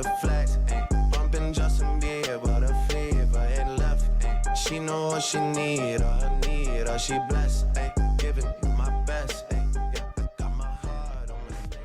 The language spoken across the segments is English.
the flex, bumping Justin Bieber, the fever, head left, she know what she need, or she blessed, giving you my best, yeah, I got my heart on my sleeve.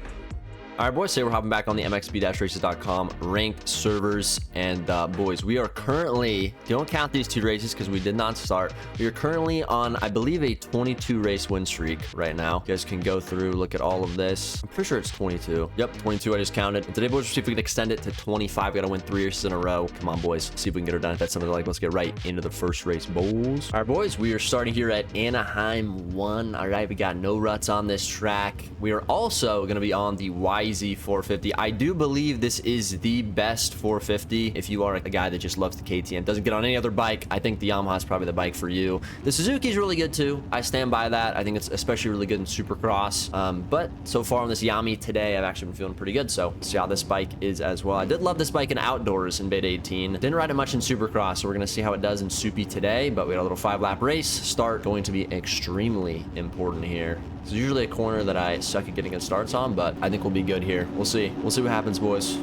All right, boys, today we're hopping back on the mxb-races.com ranked servers, and boys, we are currently, don't count these 2 races because we did not start. We are currently on, I believe, a 22 race win streak right now. You guys can go through, look at all of this. I'm pretty sure it's 22. Yep, 22, I just counted. And today, boys, we'll see if we can extend it to 25. We gotta win 3 races in a row. Come on, boys, see if we can get her done. If that's something like, let's get right into the first race, boys. All right, boys, we are starting here at Anaheim 1. All right, we got no ruts on this track. We are also gonna be on the YZ 450. I do believe this is the best 450 if you are a guy that just loves the KTM, doesn't get on any other bike. I think the Yamaha is probably the bike for you. The Suzuki is really good too. I stand by that. I think it's especially really good in Supercross. But so far on this Yami today, I've actually been feeling pretty good. So let's see how this bike is as well. I did love this bike in outdoors in Beta 18. Didn't ride it much in Supercross, so we're gonna see how it does in Soupy today. But we got a little 5-lap race start, going to be extremely important here. It's usually a corner that I suck at getting good starts on, but I think we'll be good here. We'll see. We'll see what happens, boys.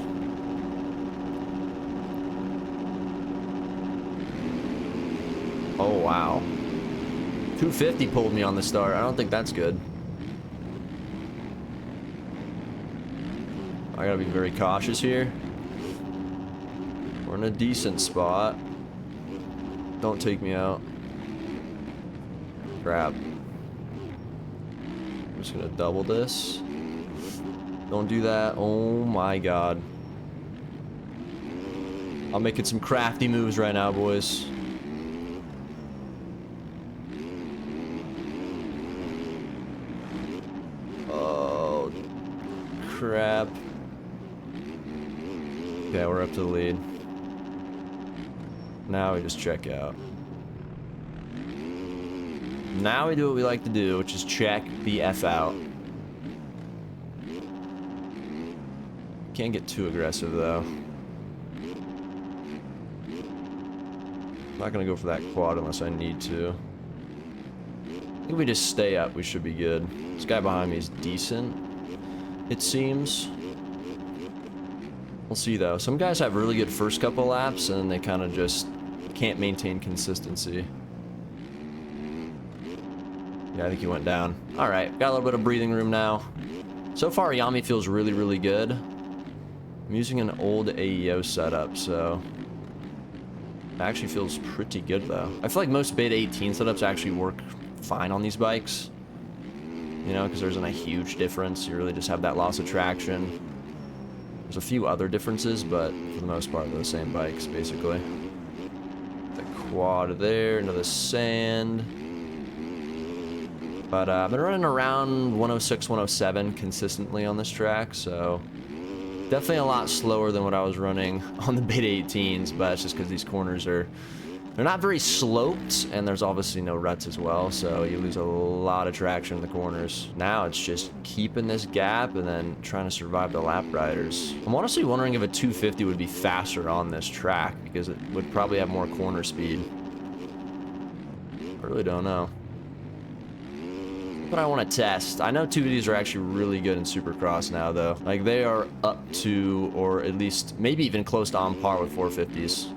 Oh, wow. 250 pulled me on the start. I don't think that's good. I gotta be very cautious here. We're in a decent spot. Don't take me out. Crap. I'm just gonna double this. Don't do that. Oh my god. I'm making some crafty moves right now, boys. Oh, crap. Okay, we're up to the lead. Now we just check out. Now we do what we like to do, which is check the F out. Can't get too aggressive though. I'm not gonna go for that quad unless I need to. I think we just stay up, we should be good. This guy behind me is decent, it seems. We'll see though. Some guys have really good first couple laps and they kind of just can't maintain consistency. Yeah, I think he went down. All right, got a little bit of breathing room now. So far, Yami feels really, really good. I'm using an old AEO setup, so it actually feels pretty good though. I feel like most Beta 18 setups actually work fine on these bikes. You know, because there isn't a huge difference. You really just have that loss of traction. There's a few other differences, but for the most part, they're the same bikes, basically. The quad there, into the sand. But I've been running around 106, 107 consistently on this track, so definitely a lot slower than what I was running on the Beta 18s, but it's just because these corners they're not very sloped, and there's obviously no ruts as well, so you lose a lot of traction in the corners. Now it's just keeping this gap and then trying to survive the lap riders. I'm honestly wondering if a 250 would be faster on this track, because it would probably have more corner speed. I really don't know. But I want to test. I know 250s are actually really good in Supercross now, though. Like, they are up to, or at least maybe even close to on par with 450s.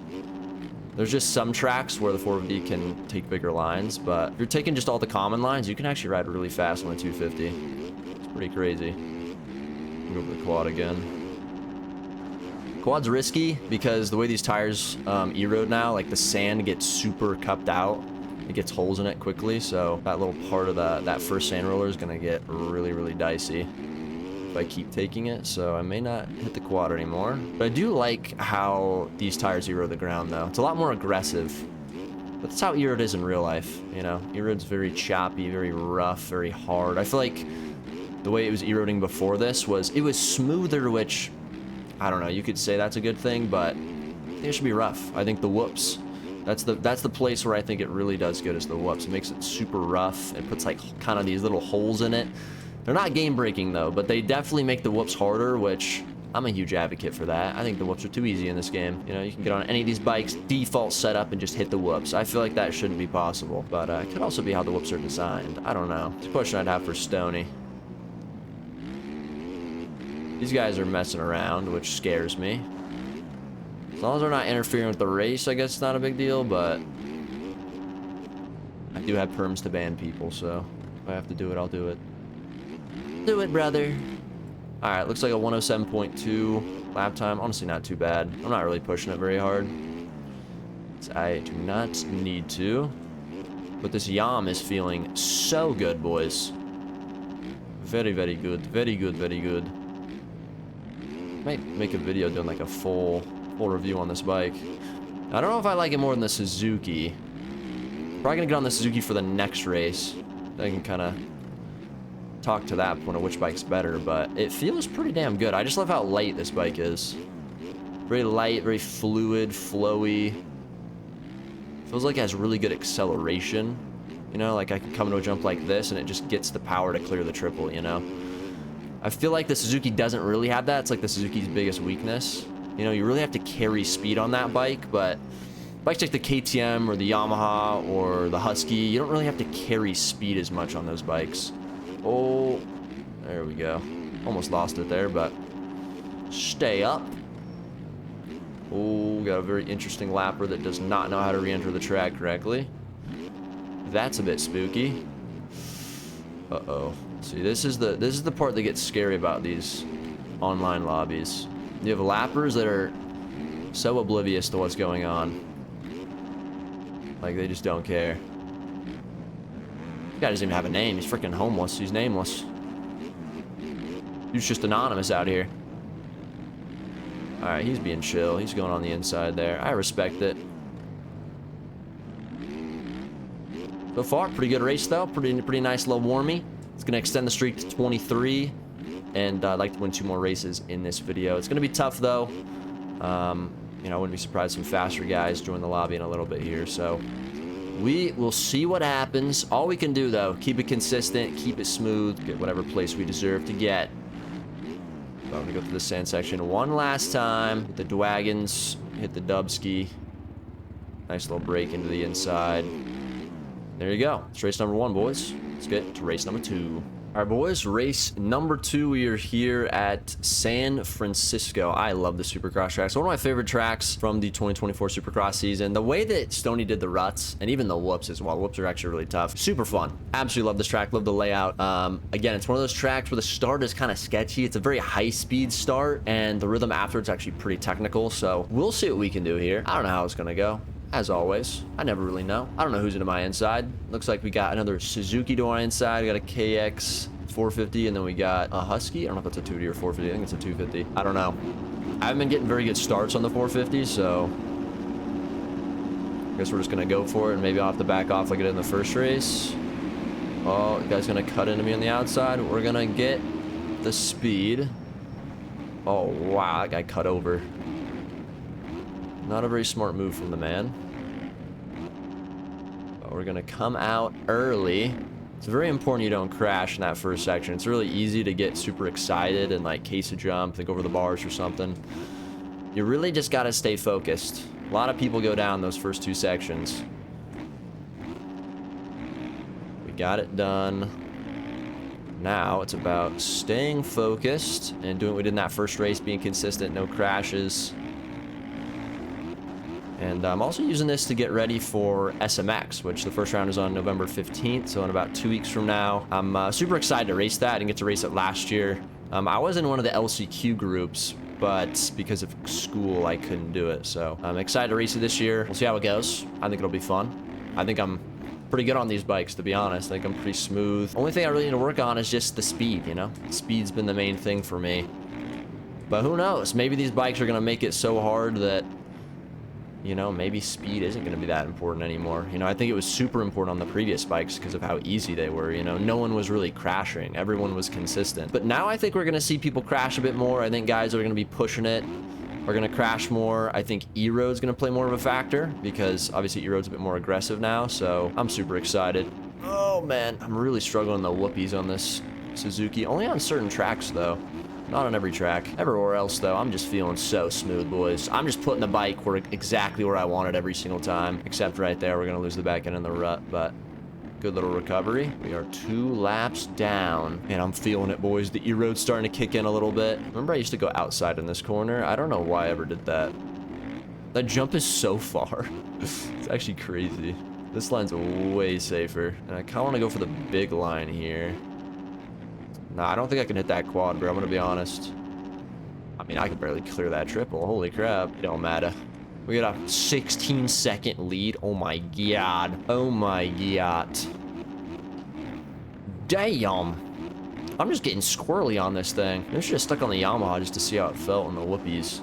There's just some tracks where the 450 can take bigger lines, but if you're taking just all the common lines, you can actually ride really fast on a 250. It's pretty crazy. Go over the quad again. Quad's risky because the way these tires erode now, like the sand gets super cupped out. It gets holes in it quickly, so that little part of that first sand roller is gonna get really, really dicey if I keep taking it, so I may not hit the quad anymore. But I do like how these tires erode the ground, though. It's a lot more aggressive, but that's how erode is in real life, you know? Erode's very choppy, very rough, very hard. I feel like the way it was eroding before this was, it was smoother, which, I don't know, you could say that's a good thing, but I think it should be rough. I think the whoops, that's the place where I think it really does good, is the whoops. It makes it super rough. It puts like kind of these little holes in it. They're not game breaking though, but they definitely make the whoops harder, which I'm a huge advocate for that. I think the whoops are too easy in this game. You know, you can get on any of these bikes, default setup, and just hit the whoops. I feel like that shouldn't be possible, but it could also be how the whoops are designed. I don't know. It's a question I'd have for Stoney. These guys are messing around, which scares me. As long as they're not interfering with the race, I guess it's not a big deal, but I do have perms to ban people, so if I have to do it, I'll do it. Do it, brother. All right, looks like a 107.2 lap time. Honestly, not too bad. I'm not really pushing it very hard. I do not need to. But this Yam is feeling so good, boys. Very, very good. Very good, very good. Might make a video doing like a full review on this bike. I don't know if I like it more than the Suzuki. Probably gonna get on the Suzuki for the next race. I can kind of talk to that point of which bike's better, but it feels pretty damn good. I just love how light this bike is. Very light, very fluid, flowy. Feels like it has really good acceleration. You know, like I can come into a jump like this and it just gets the power to clear the triple, you know? I feel like the Suzuki doesn't really have that. It's like the Suzuki's biggest weakness. You know, you really have to carry speed on that bike, but bikes like the KTM or the Yamaha or the Husky, you don't really have to carry speed as much on those bikes. Oh, there we go. Almost lost it there, but stay up. Oh, got a very interesting lapper that does not know how to re-enter the track correctly. That's a bit spooky. Uh-oh. See, this is the part that gets scary about these online lobbies. You have lappers that are so oblivious to what's going on. Like, they just don't care. This guy doesn't even have a name. He's freaking homeless. He's nameless. He's just anonymous out here. Alright, he's being chill. He's going on the inside there. I respect it. So far, pretty good race though. Pretty nice little warmie. It's going to extend the streak to 23. And I'd like to win 2 more races in this video. It's going to be tough though. You know, I wouldn't be surprised some faster guys join the lobby in a little bit here. So we will see what happens. All we can do though, keep it consistent, keep it smooth, get whatever place we deserve to get. So I'm going to go through the sand section one last time. Hit the Dwagons, hit the Dubski. Nice little break into the inside. There you go. It's race number 1, boys. Let's get to race number 2. All right, boys, race number 2. We are here at San Francisco. I love the Supercross tracks. One of my favorite tracks from the 2024 Supercross season. The way that Stoney did the ruts, and even the whoops as well. The whoops are actually really tough. Super fun. Absolutely love this track. Love the layout. Again, it's one of those tracks where the start is kind of sketchy. It's a very high-speed start, and the rhythm after it's actually pretty technical. So we'll see what we can do here. I don't know how it's going to go. As always, I never really know. I don't know who's into my inside. Looks like we got another Suzuki to our inside. We got a KX 450, and then we got a Husky. I don't know if it's a 250 or 450. I think it's a 250. I don't know. I haven't been getting very good starts on the 450, so I guess we're just going to go for it, and maybe I'll have to back off like I did in the first race. Oh, the guy's going to cut into me on the outside. We're going to get the speed. Oh, wow, that guy cut over. Not a very smart move from the man. But we're going to come out early. It's very important you don't crash in that first section. It's really easy to get super excited and like case a jump, think over the bars or something. You really just got to stay focused. A lot of people go down those first 2 sections. We got it done. Now it's about staying focused and doing what we did in that first race, being consistent, no crashes. And I'm also using this to get ready for SMX, which the first round is on November 15th, so in about 2 weeks from now. I'm super excited to race that. I didn't get to race it last year. I was in one of the LCQ groups, but because of school, I couldn't do it. So I'm excited to race it this year. We'll see how it goes. I think it'll be fun. I think I'm pretty good on these bikes, to be honest. I think I'm pretty smooth. Only thing I really need to work on is just the speed, you know? Speed's been the main thing for me. But who knows? Maybe these bikes are going to make it so hard that, you know, maybe speed isn't going to be that important anymore. You know, I think it was super important on the previous bikes because of how easy they were. You know, no one was really crashing. Everyone was consistent. But now I think we're going to see people crash a bit more. I think guys are going to be pushing it are going to crash more. I think E-Road's going to play more of a factor because obviously E-Road's a bit more aggressive now. So I'm super excited. Oh, man. I'm really struggling the whoopies on this Suzuki. Only on certain tracks, though. Not on every track. Everywhere else, though, I'm just feeling so smooth, boys. I'm just putting the bike exactly where I want it every single time. Except right there, we're going to lose the back end in the rut, but good little recovery. We are 2 laps down, and I'm feeling it, boys. The E-Road's starting to kick in a little bit. Remember I used to go outside in this corner? I don't know why I ever did that. That jump is so far. It's actually crazy. This line's way safer. And I kind of want to go for the big line here. Nah, I don't think I can hit that quad, bro. I'm going to be honest. I mean, I can barely clear that triple. Holy crap. It don't matter. We got a 16-second lead. Oh, my God. Oh, my God. Damn. I'm just getting squirrely on this thing. I should have stuck on the Yamaha just to see how it felt on the whoopies.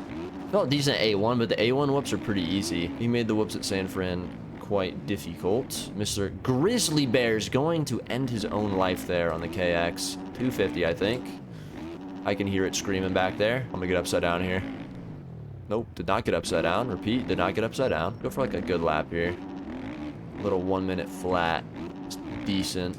Felt decent A1, but the A1 whoops are pretty easy. He made the whoops at San Fran quite difficult. Mr. Grizzly Bear's going to end his own life there on the KX. 250, I think. I can hear it screaming back there. I'm gonna get upside down here. Nope, did not get upside down. Repeat, did not get upside down. Go for like a good lap here. Little 1 minute flat. It's decent.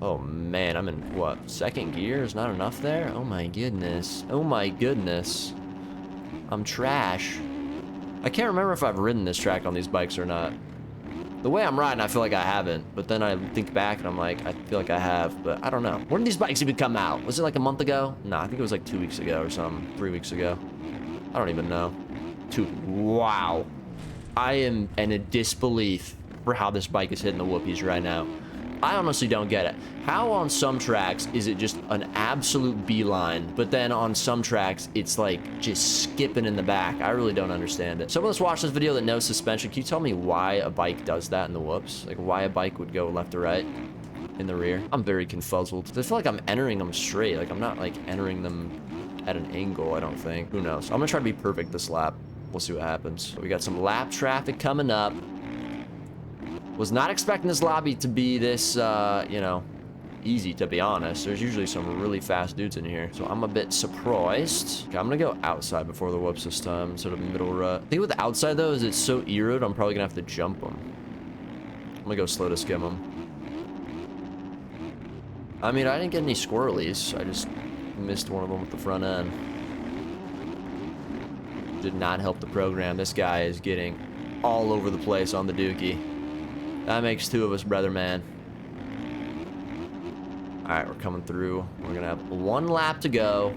Oh man, I'm in what? Second gear? Is not enough there? Oh my goodness. Oh my goodness. I'm trash. I can't remember if I've ridden this track on these bikes or not. The way I'm riding, I feel like I haven't. But then I think back and I'm like, I feel like I have, but I don't know. When did these bikes even come out? Was it like a month ago? No, I think it was like 2 weeks ago or something. 3 weeks ago. I don't even know. Wow. I am in a disbelief for how this bike is hitting the whoopies right now. I honestly don't get it. How on some tracks is it just an absolute beeline, but then on some tracks it's like just skipping in the back? I really don't understand it. Someone that's watched this video that knows suspension, can you tell me why a bike does that in the whoops? Like why a bike would go left to right in the rear? I'm very confuzzled. I feel like I'm entering them straight. Like I'm not like entering them at an angle, I don't think. Who knows? I'm gonna try to be perfect this lap. We'll see what happens. So we got some lap traffic coming up. Was not expecting this lobby to be this, you know, easy, to be honest. There's usually some really fast dudes in here. So I'm a bit surprised. Okay, I'm going to go outside before the whoops this time instead of middle rut. The thing with the outside, though, is it's so eeroed, I'm probably going to have to jump them. I'm going to go slow to skim them. I mean, I didn't get any squirrelies. I just missed one of them with the front end. Did not help the program. This guy is getting all over the place on the dookie. That makes two of us, brother man. All right, we're coming through. We're gonna have one lap to go.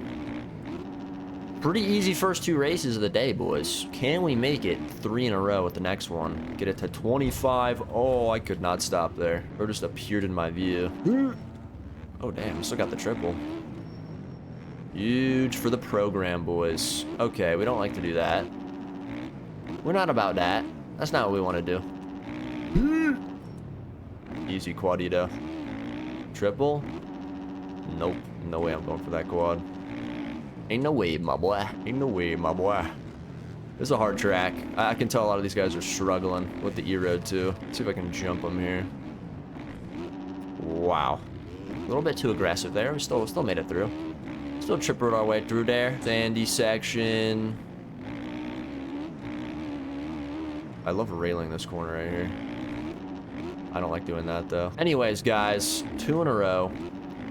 Pretty easy first two races of the day, boys. Can we make it 3 in a row with the next one? Get it to 25. Oh, I could not stop there. Or just appeared in my view. Oh, damn, I still got the triple. Huge for the program, boys. Okay, we don't like to do that. We're not about that. That's not what we want to do. Easy quadito. Triple? Nope. No way I'm going for that quad. Ain't no way, my boy. Ain't no way, my boy. This is a hard track. I can tell a lot of these guys are struggling with the E-Road too. Let's see if I can jump them here. Wow. A little bit too aggressive there. We still made it through. Still trippered our way through there. Sandy section. I love railing this corner right here. I don't like doing that though. Anyways, guys, 2 in a row.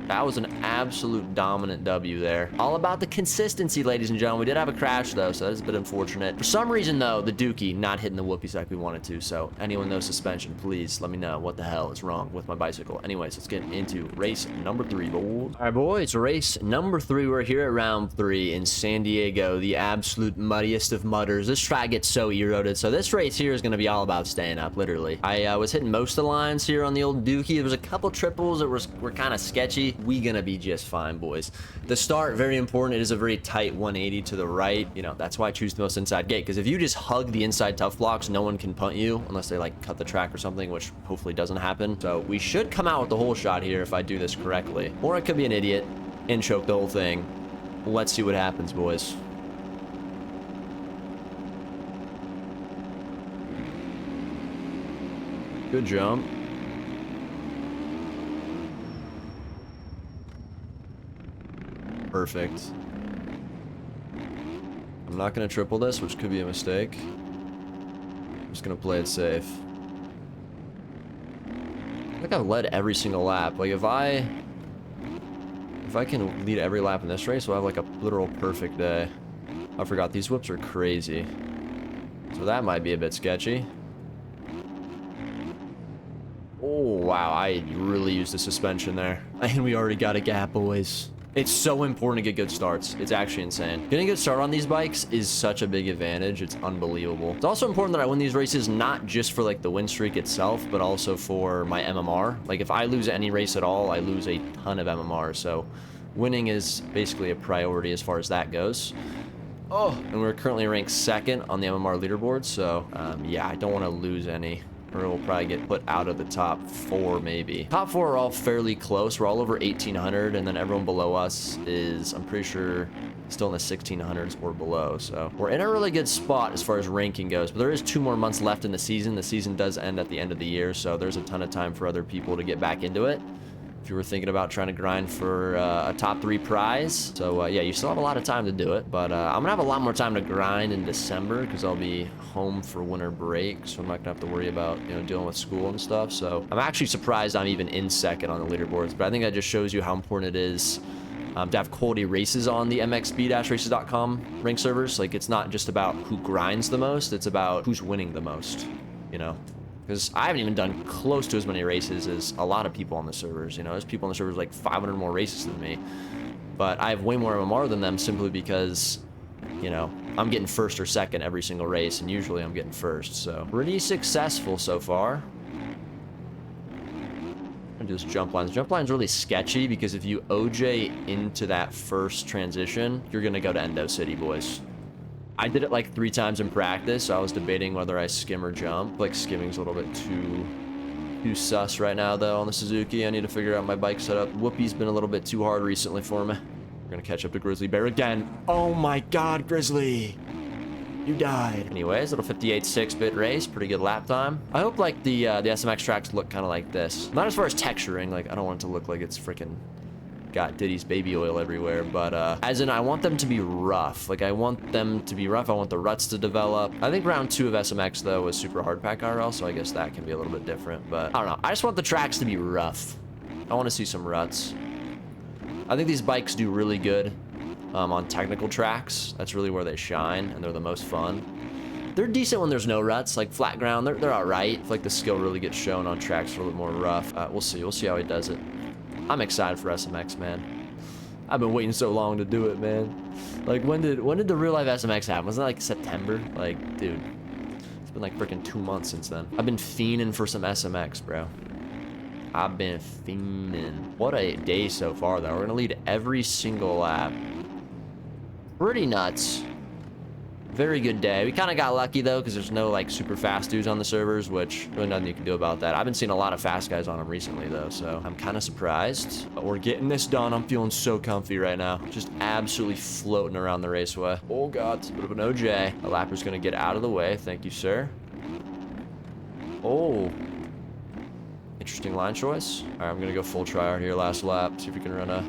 That was an absolute dominant W there. All about the consistency, ladies and gentlemen. We did have a crash, though, so that is a bit unfortunate. For some reason, though, the Dookie not hitting the whoopies like we wanted to. So anyone knows suspension, please let me know what the hell is wrong with my bicycle. Anyways, let's get into race number 3, boys. All right, boys, race number 3. We're here at round 3 in San Diego, the absolute muddiest of mudders. This track gets so eroded, so this race here is going to be all about staying up, literally. I was hitting most of the lines here on the old Dookie. There was a couple triples that were kind of sketchy. We gonna be just fine, boys. The start, very important. It is a very tight 180 to the right. You know, that's why I choose the most inside gate, because if you just hug the inside tough blocks, no one can punt you unless they like cut the track or something, which hopefully doesn't happen. So we should come out with the whole shot here if I do this correctly, or I could be an idiot and choke the whole thing. Let's see what happens, boys. Good jump. Perfect. I'm not going to triple this, which could be a mistake. I'm just going to play it safe. I think I've led every single lap. Like, if I can lead every lap in this race, we'll have like a literal perfect day. I forgot, these whips are crazy. So that might be a bit sketchy. Oh, wow, I really used the suspension there. And we already got a gap, boys. It's so important to get good starts. It's actually insane. Getting a good start on these bikes is such a big advantage. It's unbelievable. It's also important that I win these races, not just for like the win streak itself, but also for my MMR. Like if I lose any race at all, I lose a ton of MMR. So winning is basically a priority as far as that goes. Oh, and we're currently ranked 2nd on the MMR leaderboard. So yeah, I don't want to lose any, or we'll probably get put out of the top 4 maybe. Top 4 are all fairly close. We're all over 1,800, and then everyone below us is, I'm pretty sure, still in the 1,600s or below. So we're in a really good spot as far as ranking goes, but there is 2 more months left in the season. The season does end at the end of the year, so there's a ton of time for other people to get back into it if you were thinking about trying to grind for a top 3 prize. So yeah, you still have a lot of time to do it, but I'm gonna have a lot more time to grind in December because I'll be home for winter break, so I'm not gonna have to worry about, you know, dealing with school and stuff. So I'm actually surprised I'm even in 2nd on the leaderboards, but I think that just shows you how important it is to have quality races on the mxb-races.com ranked servers. Like, it's not just about who grinds the most, it's about who's winning the most, you know? Because I haven't even done close to as many races as a lot of people on the servers. You know, there's people on the servers like 500 more races than me, but I have way more MMR than them simply because, you know, I'm getting 1st or 2nd every single race, and usually I'm getting 1st. So pretty successful so far. I'm gonna do this jump line. The jump line's really sketchy because if you OJ into that first transition, you're gonna go to Endo City, boys. I did it like 3 times in practice, so I was debating whether I skim or jump. Like, skimming's a little bit too sus right now, though, on the Suzuki. I need to figure out my bike setup. Whoopie's been a little bit too hard recently for me. We're gonna catch up to Grizzly Bear again. Oh my god, Grizzly! You died. Anyways, little 58 6-bit race, pretty good lap time. I hope like the SMX tracks look kind of like this. Not as far as texturing, like I don't want it to look like it's freaking got Diddy's baby oil everywhere, but as in I want them to be rough. Like I want them to be rough. I want the ruts to develop. I think round 2 of SMX though was super hard pack IRL, so I guess that can be a little bit different, but I don't know. I just want the tracks to be rough. I want to see some ruts. I think these bikes do really good on technical tracks. That's really where they shine, and they're the most fun. They're decent when there's no ruts, like flat ground. They're all right. I feel like the skill really gets shown on tracks a little bit more rough. We'll see. We'll see how he does it. I'm excited for SMX, man. I've been waiting so long to do it, man. Like, when did the real life SMX happen? Wasn't it like September? Like, dude, it's been like freaking 2 months since then. I've been fiending for some SMX, bro. I've been fiending. What a day so far, though. We're gonna lead every single lap. Pretty nuts. Very good day. We kind of got lucky though, because there's no like super fast dudes on the servers, which really nothing you can do about that. I've been seeing a lot of fast guys on them recently though, so I'm kind of surprised. But we're getting this done. I'm feeling so comfy right now. Just absolutely floating around the raceway. Oh god, it's a bit of an OJ. The lapper's gonna get out of the way. Thank you, sir. Oh. Interesting line choice. All right, I'm gonna go full tryhard here last lap. See if we can run a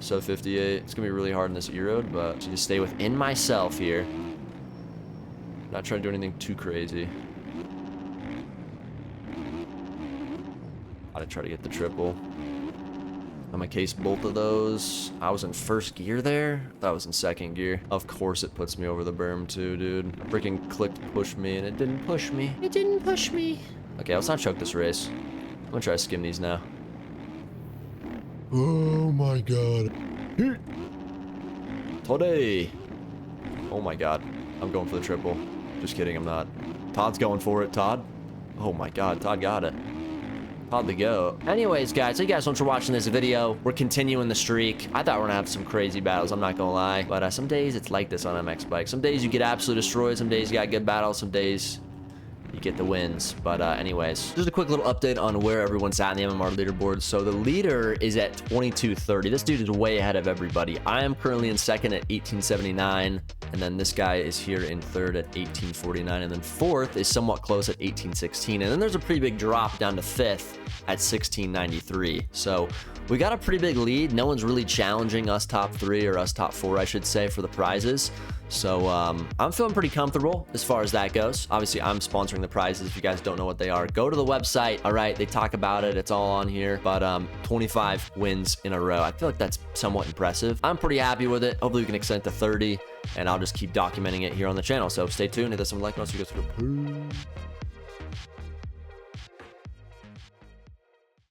sub 58. It's gonna be really hard in this E-road, but to just stay within myself here. Not trying to do anything too crazy. I'd try to get the triple. I'm gonna case both of those. I was in 1st gear there. That was in 2nd gear. Of course it puts me over the berm too, dude. I freaking clicked push me and it didn't push me. It didn't push me. Okay, let's not choke this race. I'm gonna try to skim these now. Oh my god. Today. Oh my god. I'm going for the triple. Just kidding, I'm not. Todd's going for it, Todd. Oh my god, Todd got it. Todd the go. Anyways, guys, thank you guys so much for watching this video. We're continuing the streak. I thought we were gonna have some crazy battles, I'm not gonna lie. But some days it's like this on MX bikes. Some days you get absolutely destroyed, some days you got good battles, some days you get the wins. But anyways, just a quick little update on where everyone's at in the MMR leaderboard. So the leader is at 2230. This dude is way ahead of everybody. I am currently in 2nd at 1879, and then this guy is here in 3rd at 1849, and then 4th is somewhat close at 1816, and then there's a pretty big drop down to 5th at 1693. So we got a pretty big lead. No one's really challenging us top 3 or us top 4, I should say, for the prizes. So I'm feeling pretty comfortable as far as that goes. Obviously, I'm sponsoring the prizes. If you guys don't know what they are, go to the website. All right, they talk about it. It's all on here. But 25 wins in a row. I feel like that's somewhat impressive. I'm pretty happy with it. Hopefully, we can extend it to 30, and I'll just keep documenting it here on the channel. So stay tuned. Hit that some like, and I'll see you guys.